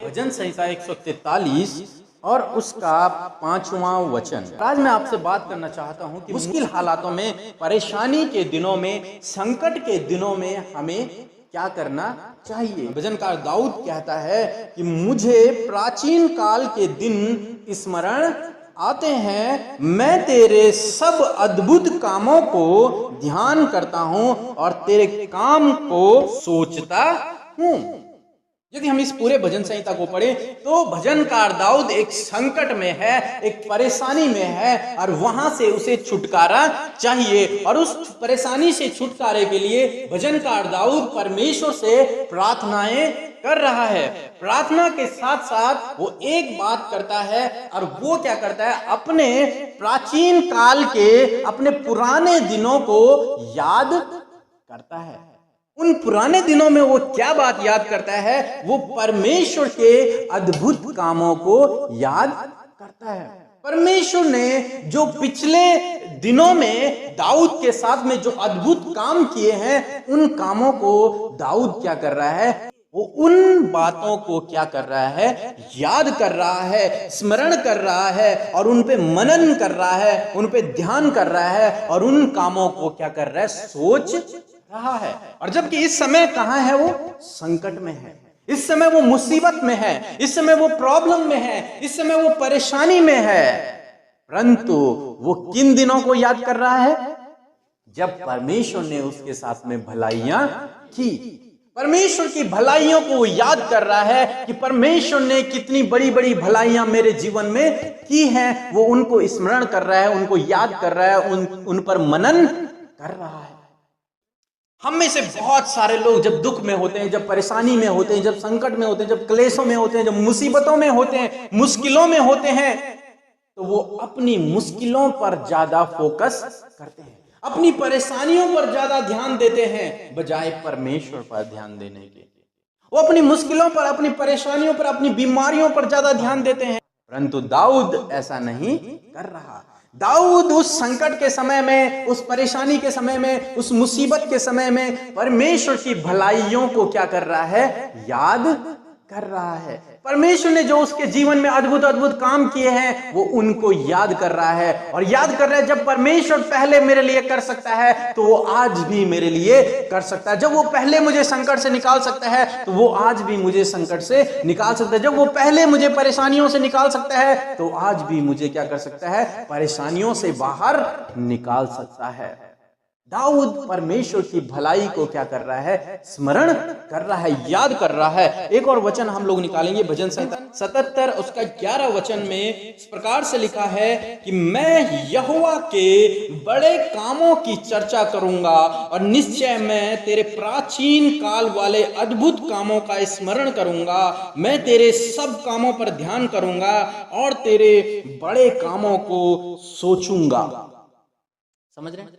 भजन संहिता 143 और उसका 5वां वचन। आज मैं आपसे बात करना चाहता हूं कि मुश्किल हालातों में, परेशानी के दिनों में, संकट के दिनों में हमें क्या करना चाहिए। भजनकार दाऊद कहता है कि मुझे प्राचीन काल के दिन स्मरण आते हैं, मैं तेरे सब अद्भुत कामों को ध्यान करता हूं और तेरे काम को सोचता हूं। यदि हम इस पूरे भजन संहिता को पढ़ें तो भजनकार दाऊद एक संकट में है, एक परेशानी में है और वहां से उसे छुटकारा चाहिए। और उस परेशानी से छुटकारे के लिए भजनकार दाऊद परमेश्वर से प्रार्थनाएं कर रहा है। प्रार्थना के साथ साथ वो एक बात करता है, और वो क्या करता है, अपने प्राचीन काल के, अपने पुराने दिनों को याद करता है। उन पुराने दिनों में वो क्या बात याद करता है, वो परमेश्वर के अद्भुत कामों को याद करता है। परमेश्वर ने जो पिछले दिनों में दाऊद के साथ में जो अद्भुत काम किए हैं, उन कामों को दाऊद क्या कर रहा है, वो उन बातों को क्या कर रहा है, याद कर रहा है, स्मरण कर रहा है और उन पे मनन कर रहा है, उन पे ध्यान कर रहा है और उन कामों को क्या कर रहा है, सोच रहा है। और जबकि इस समय कहां है, वो संकट में है, इस समय वो मुसीबत में है, इस समय वो प्रॉब्लम में है, इस समय वो परेशानी में है, परंतु वो किन दिनों को याद कर रहा है, जब परमेश्वर ने उसके साथ में भलाइयां की। परमेश्वर की भलाइयों को वो याद कर रहा है कि परमेश्वर ने कितनी बड़ी बड़ी भलाइयां मेरे जीवन में की हैं। वो उनको स्मरण कर रहा है, उनको याद कर रहा है, उन पर मनन कर रहा है। हम में से बहुत सारे लोग जब दुख में होते हैं, जब परेशानी में होते हैं, जब संकट में होते हैं, जब क्लेशों में होते हैं, जब मुसीबतों में होते हैं, मुश्किलों में होते हैं, तो वो अपनी मुश्किलों पर ज्यादा फोकस करते हैं, अपनी परेशानियों पर ज्यादा ध्यान देते हैं बजाय परमेश्वर पर ध्यान देने के। वो अपनी मुश्किलों पर, अपनी परेशानियों पर, अपनी बीमारियों पर ज्यादा ध्यान देते हैं, परंतु दाऊद ऐसा नहीं कर रहा। दाऊद उस संकट के समय में, उस परेशानी के समय में, उस मुसीबत के समय में परमेश्वर की भलाइयों को क्या कर रहा है, याद कर रहा है। परमेश्वर ने जो उसके जीवन में अद्भुत अद्भुत काम किए हैं, वो उनको याद कर रहा है। और याद कर रहा है, जब परमेश्वर पहले मेरे लिए कर सकता है तो वो आज भी मेरे लिए कर सकता है। जब वो पहले मुझे संकट से निकाल सकता है तो वो आज भी मुझे संकट से निकाल सकता है। जब वो पहले मुझे परेशानियों से निकाल सकता है तो आज भी मुझे क्या कर सकता है, परेशानियों से बाहर निकाल सकता है। दाऊद परमेश्वर की भलाई को क्या कर रहा है, स्मरण कर रहा है, याद कर रहा है। एक और वचन हम लोग निकालेंगे भजन संहिता 77 उसका 11 वचन में इस प्रकार से लिखा है कि मैं यहोवा के बड़े कामों की चर्चा करूंगा और निश्चय मैं तेरे प्राचीन काल वाले अद्भुत कामों का स्मरण करूंगा। मैं तेरे सब कामों पर ध्यान करूंगा और तेरे बड़े कामों को सोचूंगा। समझ रहे हैं?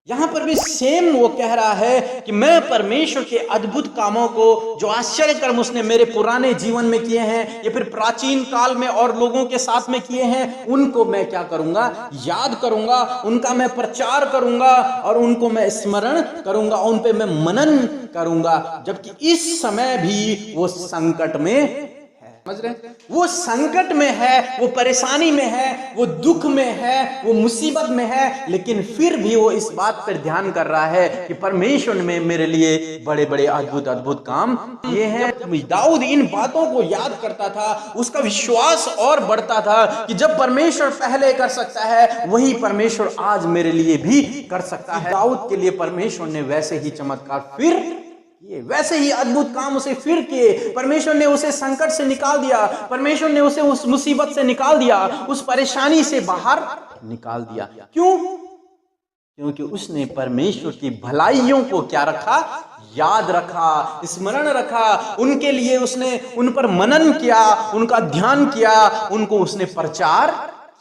यहां पर भी सेम वो कह रहा है कि मैं परमेश्वर के अद्भुत कामों को, जो आश्चर्य कर्म उसने मेरे पुराने जीवन में किए हैं या फिर प्राचीन काल में और लोगों के साथ में किए हैं, उनको मैं क्या करूंगा, याद करूंगा, उनका मैं प्रचार करूंगा और उनको मैं स्मरण करूंगा, उन पे मैं मनन करूंगा। जबकि इस समय भी वो संकट में, समझ रहे हैं, वो संकट में है, वो परेशानी में है, वो दुख में है, वो मुसीबत में है, लेकिन फिर भी वो इस बात पर ध्यान कर रहा है कि परमेश्वर ने मेरे लिए बड़े बड़े अद्भुत अद्भुत काम किए हैं। दाऊद इन बातों को याद करता था, उसका विश्वास और बढ़ता था कि जब परमेश्वर पहले कर सकता है, वही परमेश्वर आज मेरे लिए भी कर सकता है। दाऊद के लिए परमेश्वर ने वैसे ही चमत्कार फिर ये, वैसे ही अद्भुत काम उसे फिर किए। परमेश्वर ने उसे संकट से निकाल दिया, परमेश्वर ने उसे उस मुसीबत से निकाल दिया, उस परेशानी से बाहर निकाल दिया। क्यों? क्योंकि उसने परमेश्वर की भलाइयों को क्या रखा, याद रखा, स्मरण रखा, उनके लिए उसने उन पर मनन किया, उनका ध्यान किया, उनको उसने प्रचार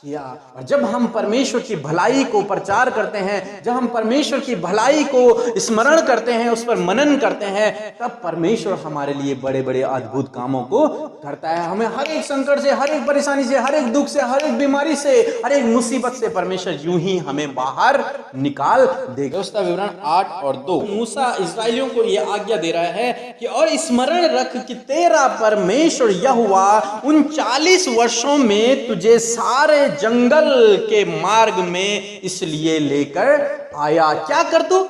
किया। और जब हम परमेश्वर की भलाई को प्रचार करते हैं, जब हम परमेश्वर की भलाई को स्मरण करते हैं, उस पर मनन करते हैं, तब परमेश्वर हमारे लिए बड़े बड़े अद्भुत कामों को करता है। हमें हर एक संकट से, हर एक परेशानी से, हर एक दुख से, हर एक बीमारी से, हर एक मुसीबत से परमेश्वर यूं ही हमें बाहर निकाल देगा। उसका विवरण 8 और 2। मूसा इस्राएलियों को यह आज्ञा दे रहा है कि और स्मरण रख कि तेरा परमेश्वर यहोवा उन 40 वर्षों में तुझे सारे जंगल के मार्ग में इसलिए लेकर आया। क्या कर तू?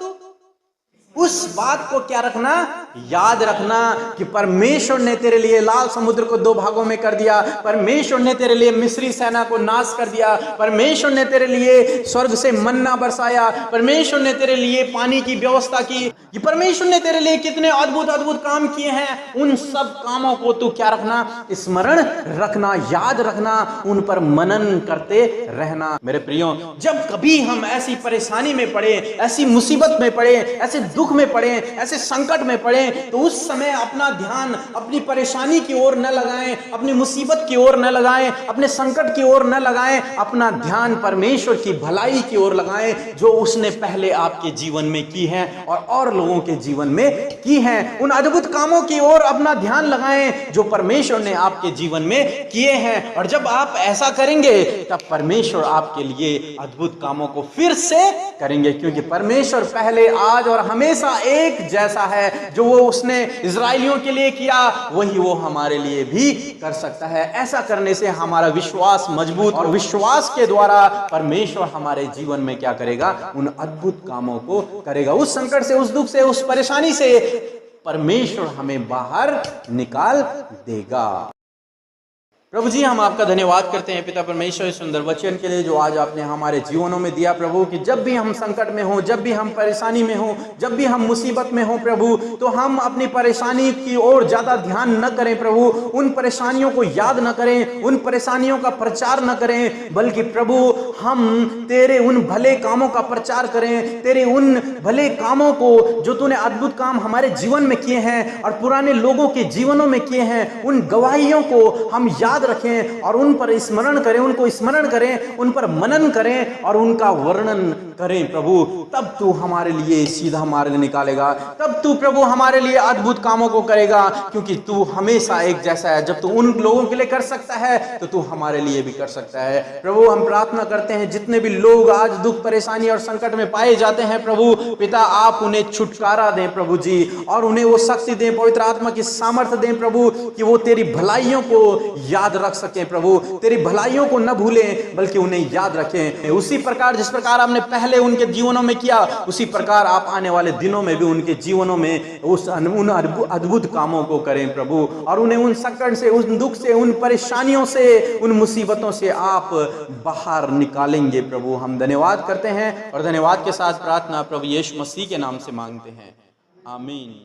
उस बात को क्या रखना, याद रखना कि परमेश्वर ने तेरे लिए लाल समुद्र को 2 भागों में कर दिया, परमेश्वर ने तेरे लिए मिस्री सेना को नाश कर दिया, परमेश्वर ने तेरे लिए स्वर्ग से मन्ना बरसाया, परमेश्वर ने तेरे लिए पानी की व्यवस्था की, ये परमेश्वर ने तेरे लिए कितने अद्भुत अद्भुत काम किए हैं। उन सब कामों को तू क्या रखना, स्मरण रखना, याद रखना, उन पर मनन करते रहना। मेरे प्रियो, जब कभी हम ऐसी परेशानी में पड़े, ऐसी मुसीबत में पड़े, ऐसे दुख में पड़े, ऐसे संकट में पड़े, तो उस समय अपना ध्यान अपनी परेशानी की ओर न लगाएं, अपनी मुसीबत की ओर न लगाएं, अपने संकट की ओर न लगाएं, अपना ध्यान परमेश्वर की भलाई की ओर लगाएं, जो उसने पहले आपके जीवन में की है और लोगों के जीवन में की है। उन अद्भुत कामों की ओर अपना ध्यान लगाएं जो परमेश्वर ने आपके जीवन में किए हैं। और जब आप ऐसा करेंगे, तब परमेश्वर आपके लिए अद्भुत कामों को फिर से करेंगे, क्योंकि परमेश्वर पहले, आज और हमेशा एक जैसा है। जो वो उसने इजराइलियों के लिए किया, वही वो हमारे लिए भी कर सकता है। ऐसा करने से हमारा विश्वास मजबूत, और विश्वास के द्वारा परमेश्वर हमारे जीवन में क्या करेगा, उन अद्भुत कामों को करेगा। उस संकट से, उस दुख से, उस परेशानी से परमेश्वर हमें बाहर निकाल देगा। प्रभु जी, हम आपका धन्यवाद करते हैं पिता परमेश्वर इस सुंदर वचन के लिए जो आज आपने हमारे जीवनों में दिया। प्रभु कि जब भी हम संकट में हो, जब भी हम परेशानी में हो, जब भी हम मुसीबत में हो प्रभु, तो हम अपनी परेशानी की ओर ज्यादा ध्यान न करें प्रभु, उन परेशानियों को याद न करें, उन परेशानियों का प्रचार न करें, बल्कि प्रभु हम तेरे उन भले कामों का प्रचार करें, तेरे उन भले कामों को जो तूने अद्भुत काम हमारे जीवन में किए हैं और पुराने लोगों के जीवनों में किए हैं, उन गवाहियों को हम याद रखें और उन पर स्मरण करें, उनको स्मरण करें, उन पर मनन करें और उनका वर्णन करें प्रभु। तब तू हमारे लिए सीधा मार्ग निकालेगा, तब तू प्रभु हमारे लिए अद्भुत कामों को करेगा, क्योंकि तू हमेशा एक जैसा है। जब तू उन लोगों के लिए कर सकता है, तो तू हमारे लिए भी कर सकता है। प्रभु हम प्रार्थना करते हैं, जितने भी लोग आज दुख, परेशानी और संकट में पाए जाते हैं प्रभु पिता, आप उन्हें छुटकारा दें प्रभु जी, और उन्हें वो शक्ति दें, पवित्र आत्मा की सामर्थ्य दें प्रभु, कि वो तेरी भलाइयों को याद रख सकें प्रभु, तेरी भलाइयों को न भूलें बल्कि उन्हें याद रखें। उसी प्रकार जिस प्रकार आपने पहले उनके जीवनों में किया, उसी प्रकार आप आने वाले दिनों में भी उनके जीवनों में उन अद्भुत कामों को करें प्रभु, और उन्हें उन संकट से, उन दुख से, उन परेशानियों से, उन मुसीबतों से आप बाहर निकालेंगे प्रभु। हम धन्यवाद करते हैं और धन्यवाद के साथ प्रार्थना प्रभु यीशु मसीह के नाम से मांगते हैं, आमीन।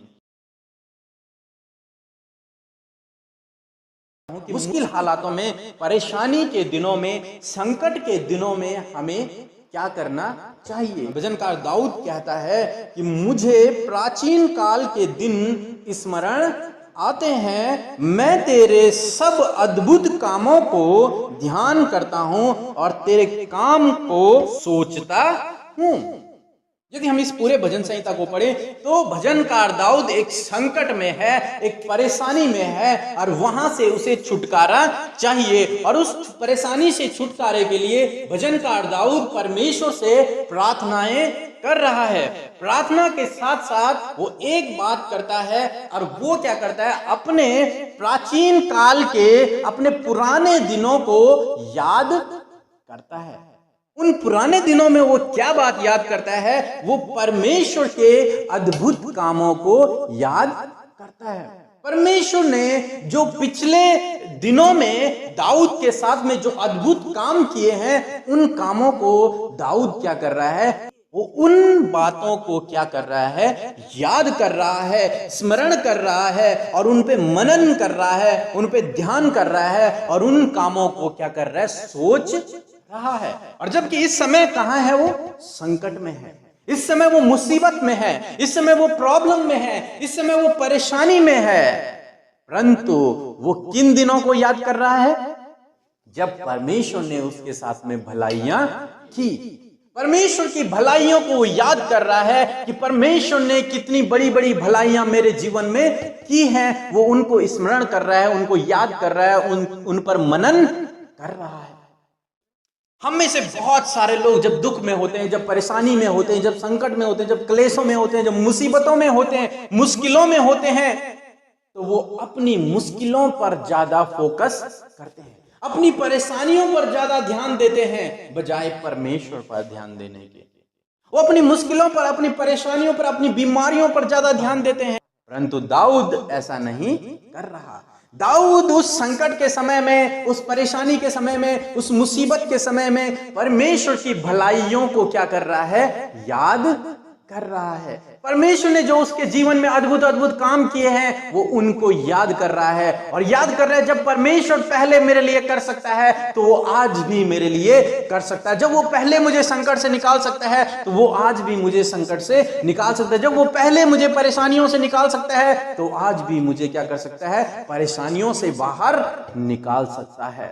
मुश्किल हालातों में, परेशानी के दिनों में, संकट के दिनों में हमें क्या करना चाहिए? भजनकार दाऊद कहता है कि मुझे प्राचीन काल के दिन स्मरण आते हैं, मैं तेरे सब अद्भुत कामों को ध्यान करता हूं और तेरे काम को सोचता हूं। यदि हम इस पूरे भजन संहिता को पढ़ें, तो भजनकार दाऊद एक संकट में है, एक परेशानी में है, और वहां से उसे छुटकारा चाहिए। और उस परेशानी से छुटकारे के लिए भजनकार दाऊद परमेश्वर से प्रार्थनाएं कर रहा है। प्रार्थना के साथ साथ वो एक बात करता है, और वो क्या करता है, अपने प्राचीन काल के, अपने पुराने दिनों को याद करता है। उन पुराने दिनों में वो क्या बात याद करता है? वो परमेश्वर के अद्भुत कामों को याद करता है। परमेश्वर ने जो पिछले दिनों में दाऊद के साथ में जो अद्भुत काम किए हैं, उन कामों को दाऊद क्या कर रहा है? वो उन बातों को क्या कर रहा है? याद कर रहा है, स्मरण कर रहा है, और उन पे मनन कर रहा है, उन पे ध्यान कर रहा है, और उन कामों को क्या कर रहा है? सोच रहा है। और जबकि इस समय कहां है? वो संकट में है, इस समय वो मुसीबत में है, इस समय वो प्रॉब्लम में है, इस समय वो परेशानी में है, परंतु वो किन दिनों को याद कर रहा है? जब परमेश्वर ने उसके साथ में भलाइयां की। परमेश्वर की भलाइयों को वो याद कर रहा है कि परमेश्वर ने कितनी बड़ी बड़ी भलाइयां मेरे जीवन में की हैं। वो उनको स्मरण कर रहा है, उनको याद कर रहा है, उन पर मनन कर रहा है। हम में से बहुत सारे लोग जब दुख में होते हैं, जब परेशानी में होते हैं, जब संकट में होते हैं, जब क्लेशों में होते हैं, जब मुसीबतों में होते हैं, मुश्किलों में होते हैं, तो वो अपनी मुश्किलों पर ज्यादा फोकस करते हैं, अपनी परेशानियों पर ज्यादा ध्यान देते हैं बजाय परमेश्वर पर ध्यान देने के। वो अपनी मुश्किलों पर, अपनी परेशानियों पर, अपनी बीमारियों पर ज्यादा ध्यान देते हैं। परंतु दाऊद ऐसा नहीं कर रहा। दाऊद उस संकट के समय में, उस परेशानी के समय में, उस मुसीबत के समय में परमेश्वर की भलाइयों को क्या कर रहा है? याद कर रहा है। परमेश्वर ने जो उसके जीवन में अद्भुत अद्भुत काम किए हैं वो उनको याद कर रहा है। और याद कर रहा है, जब परमेश्वर पहले मेरे लिए कर सकता है तो वो आज भी मेरे लिए कर सकता है। जब वो पहले मुझे संकट से निकाल सकता है तो वो आज भी मुझे संकट से निकाल सकता है। जब वो पहले मुझे परेशानियों से निकाल सकता है तो आज भी मुझे क्या कर सकता है? परेशानियों से बाहर निकाल सकता है।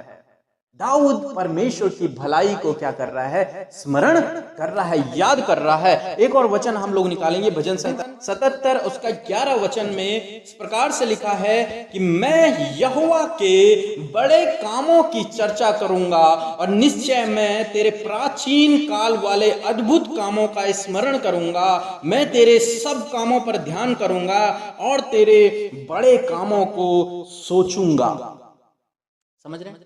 दाऊद परमेश्वर की भलाई को क्या कर रहा है? स्मरण कर रहा है, याद कर रहा है। एक और वचन हम लोग निकालेंगे, भजन संहिता 77 उसका 11 वचन में इस प्रकार से लिखा है कि मैं यहोवा के बड़े कामों की चर्चा करूंगा और निश्चय मैं तेरे प्राचीन काल वाले अद्भुत कामों का स्मरण करूंगा। मैं तेरे सब कामों पर ध्यान करूंगा और तेरे बड़े कामों को सोचूंगा। समझ रहे हैं?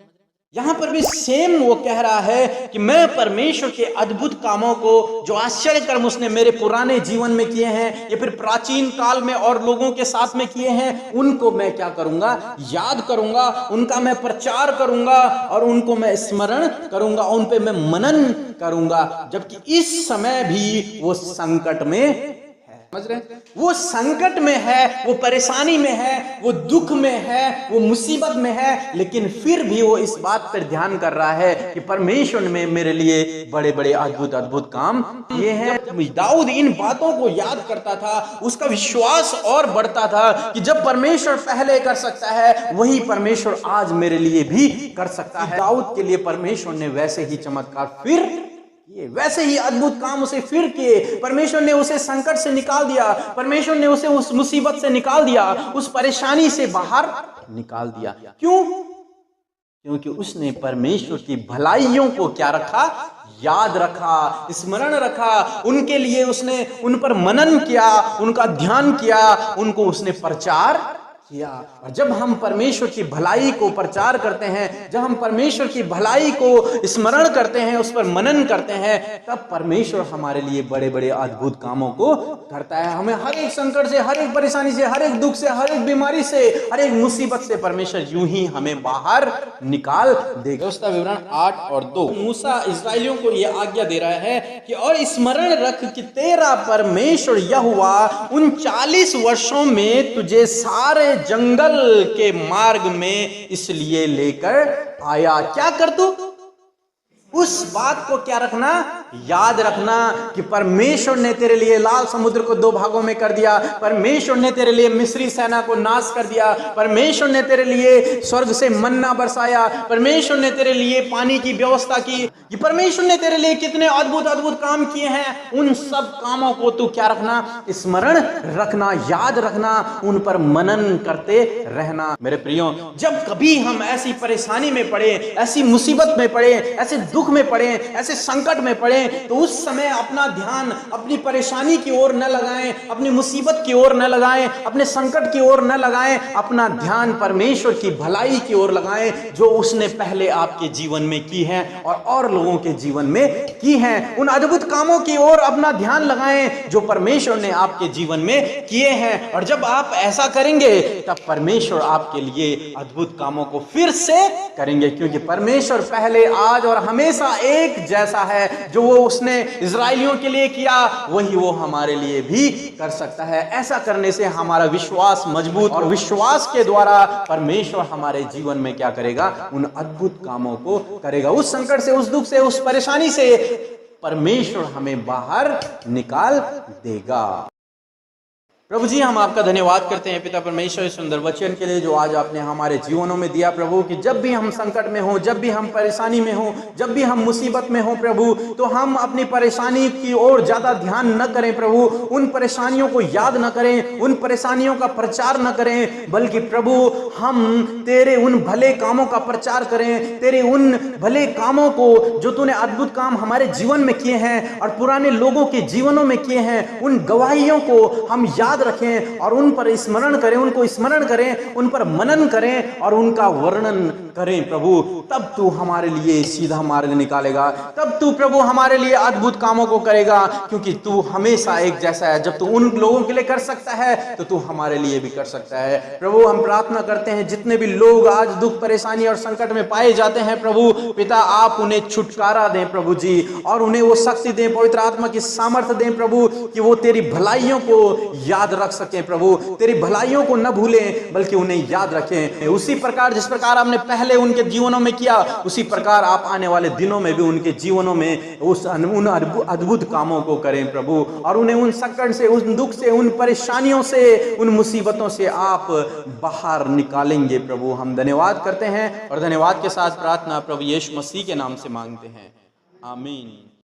यहां पर भी सेम वो कह रहा है कि मैं परमेश्वर के अद्भुत कामों को, जो आश्चर्य कर्म उसने मेरे पुराने जीवन में किए हैं या फिर प्राचीन काल में और लोगों के साथ में किए हैं, उनको मैं क्या करूंगा? याद करूंगा, उनका मैं प्रचार करूंगा और उनको मैं स्मरण करूंगा, उन पे मैं मनन करूंगा। जबकि इस समय भी वो संकट में, समझ रहे हैं? वो संकट में है, वो परेशानी में है, वो दुख में है, वो मुसीबत में है, लेकिन फिर भी वो इस बात पर ध्यान कर रहा है कि परमेश्वर ने मेरे लिए बड़े बड़े अद्भुत अद्भुत काम किए हैं। दाऊद इन बातों को याद करता था, उसका विश्वास और बढ़ता था कि जब परमेश्वर पहले कर सकता है वही परमेश्वर आज मेरे लिए भी कर सकता है। दाऊद के लिए परमेश्वर ने वैसे ही चमत्कार फिर ये, वैसे ही अद्भुत काम उसे फिर किए। परमेश्वर ने उसे संकट से निकाल दिया, परमेश्वर ने उसे उस मुसीबत से निकाल दिया, उस परेशानी से बाहर निकाल दिया। क्यों? क्योंकि उसने परमेश्वर की भलाइयों को क्या रखा? याद रखा, स्मरण रखा। उनके लिए उसने उन पर मनन किया, उनका ध्यान किया, उनको उसने प्रचार किया। और जब हम परमेश्वर की भलाई को प्रचार करते हैं, जब हम परमेश्वर की भलाई को स्मरण करते हैं, उस पर मनन करते हैं, तब परमेश्वर हमारे लिए बड़े बड़े अद्भुत कामों को करता है। हमें हर एक संकट से, हर एक परेशानी से, हर एक दुख से, हर एक बीमारी से, हर एक मुसीबत से परमेश्वर यूं ही हमें बाहर निकाल देगा। उसका विवरण 8 और 2। मूसा इस्राएलियों को यह आज्ञा दे रहा है कि और स्मरण रख कि तेरा परमेश्वर यहोवा उन 40 वर्षों में तुझे सारे जंगल के मार्ग में इसलिए लेकर आया। क्या कर तू? उस बात को क्या रखना? याद रखना कि परमेश्वर ने तेरे लिए लाल समुद्र को 2 भागों में कर दिया, परमेश्वर ने तेरे लिए मिस्री सेना को नाश कर दिया, परमेश्वर ने तेरे लिए स्वर्ग से मन्ना बरसाया, परमेश्वर ने तेरे लिए पानी की व्यवस्था की, ये परमेश्वर ने तेरे लिए कितने अद्भुत अद्भुत काम किए हैं। उन सब कामों को तू क्या रखना? स्मरण रखना, याद रखना, उन पर मनन करते रहना। मेरे प्रियो, जब कभी हम ऐसी परेशानी में पड़े, ऐसी मुसीबत में पड़े, ऐसे दुख में पड़े, ऐसे संकट में पड़े, तो उस समय अपना ध्यान अपनी परेशानी की ओर न लगाएं, अपनी मुसीबत की ओर न लगाएं, अपने संकट की ओर न लगाएं, अपना ध्यान परमेश्वर की भलाई की ओर लगाएं, जो उसने पहले आपके जीवन में की है और लोगों के जीवन में की है। उन अद्भुत कामों की ओर अपना ध्यान लगाएं जो परमेश्वर ने आपके जीवन में किए हैं। और जब आप ऐसा करेंगे तब परमेश्वर आपके लिए अद्भुत कामों को फिर से करेंगे, क्योंकि परमेश्वर पहले, आज और हमेशा एक जैसा है। जो वो उसने इजराइलियों के लिए किया वही वो हमारे लिए भी कर सकता है। ऐसा करने से हमारा विश्वास मजबूत, और विश्वास के द्वारा परमेश्वर हमारे जीवन में क्या करेगा? उन अद्भुत कामों को करेगा। उस संकट से, उस दुख से, उस परेशानी से परमेश्वर हमें बाहर निकाल देगा। प्रभु जी, हम आपका धन्यवाद करते हैं पिता परमेश्वर इस सुंदर वचन के लिए जो आज आपने हमारे जीवनों में दिया प्रभु, कि जब भी हम संकट में हो, जब भी हम परेशानी में हो, जब भी हम मुसीबत में हो प्रभु, तो हम अपनी परेशानी की ओर ज्यादा ध्यान न करें प्रभु, उन परेशानियों को याद न करें, उन परेशानियों का प्रचार न करें, बल्कि प्रभु हम तेरे उन भले कामों का प्रचार करें, तेरे उन भले कामों को जो तूने अद्भुत काम हमारे जीवन में किए हैं और पुराने लोगों के जीवनों में किए हैं, उन गवाहियों को हम याद रखें और उन पर स्मरण करें, उनको स्मरण करें, उन पर मनन करें और उनका वर्णन करें प्रभु। तब तू हमारे लिए सीधा मार्ग निकालेगा, तब तू प्रभु हमारे लिए अद्भुत कामों को करेगा, क्योंकि तू हमेशा एक जैसा है। जब तू उन लोगों के लिए कर सकता है तो तू हमारे लिए भी कर सकता है प्रभु। हम प्रार्थना करते हैं जितने भी लोग आज दुख परेशानी और संकट में पाए जाते हैं प्रभु पिता, आप उन्हें छुटकारा दें प्रभु जी, और उन्हें वो शक्ति दें, पवित्र आत्मा की सामर्थ्य दें प्रभु, कि वो तेरी भलाइयों को याद रख सकें प्रभु, तेरी भलाइयों को न भूलें बल्कि उन्हें याद रखें। उसी प्रकार जिस प्रकार आपने पहले उनके जीवनों में किया, उसी प्रकार आप आने वाले दिनों में भी उनके जीवनों में उन अद्भुत कामों को करें प्रभु, और उन्हें उन संकट से, उन दुख से, उन परेशानियों से, उन मुसीबतों से आप बाहर निकालेंगे प्रभु। हम धन्यवाद करते हैं और धन्यवाद के साथ प्रार्थना प्रभु यीशु मसीह के नाम से मांगते हैं, आमीन।